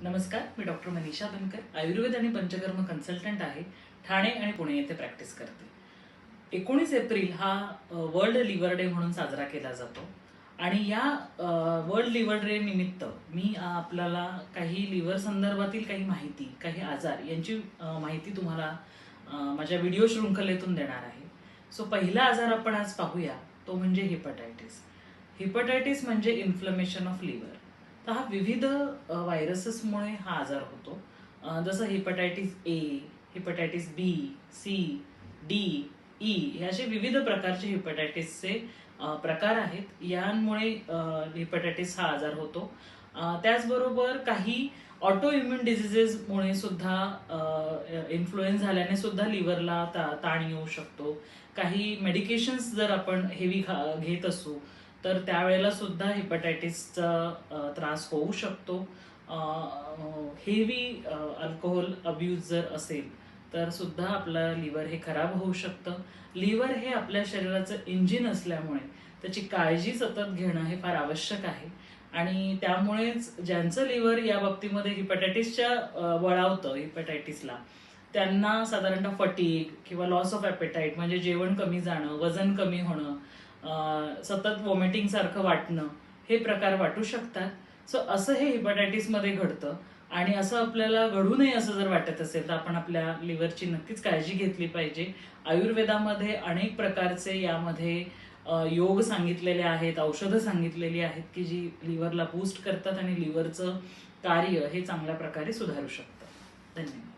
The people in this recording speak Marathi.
नमस्कार, मी डॉक्टर मनीषा बनकर, आयुर्वेद आणि पंचकर्म कन्सल्टंट आहे. ठाणे आणि पुणे येथे प्रॅक्टिस करते. 19 एप्रिल हा वर्ल्ड लिव्हर डे म्हणून साजरा केला जातो आणि या वर्ल्ड लिव्हर डे निमित्त मी आपल्याला काही लिव्हर संदर्भातील काही माहिती, काही आजार यांची माहिती तुम्हाला माझ्या व्हिडिओ शृंखलेतून देणार आहे. सो पहिला आजार आपण आज पाहूया, तो हिपॅटायटिस. हिपॅटायटिस म्हणजे इन्फ्लमेशन ऑफ लिव्हर. तर हा विविध व्हायरसेसमुळे हा आजार होतो. जसं हिपॅटायटिस ए, हिपॅटायटिस बी, सी, डी, ई हे असे विविध प्रकारचे हिपॅटायटिसचे प्रकार आहेत. यांमुळे हिपॅटायटिस हा आजार होतो. त्याचबरोबर काही ऑटो इम्युन डिझिजेसमुळे सुद्धा इन्फ्लुएन्स झाल्याने सुद्धा लिव्हरला ताण येऊ शकतो. काही मेडिकेशन्स जर आपण हेवी घेत असू तर त्यावेळेला सुद्धा हिपॅटायटिसचा त्रास होऊ शकतो. हेवी अल्कोहोल अब्यूज जर असेल तर सुद्धा आपलं लिव्हर हे खराब होऊ शकतं. लिव्हर हे आपल्या शरीराचं इंजिन असल्यामुळे त्याची काळजी सतत घेणं हे फार आवश्यक आहे आणि त्यामुळेच ज्यांचं लिव्हर या बाबतीमध्ये हिपॅटायटिसच्या वळावतं हिपॅटायटिसला, त्यांना साधारणतः फटीग किंवा लॉस ऑफ ॲपेटाईट म्हणजे जेवण कमी जाणं, वजन कमी होणं, सतत वॉमिटिंग सारखं वाटणं हे प्रकार वाटू शकतात. सो असं हे हिपॅटायटिसमध्ये घडतं आणि असं आपल्याला घडू नये असं जर वाटत असेल तर आपण आपल्या लिव्हरची नक्कीच काळजी घेतली पाहिजे. आयुर्वेदामध्ये अनेक प्रकारचे यामध्ये योग सांगितलेले आहेत, औषधं सांगितलेली आहेत की जी लिव्हरला बूस्ट करतात आणि लिव्हरचं कार्य हे चांगल्या प्रकारे सुधारू शकतं. धन्यवाद.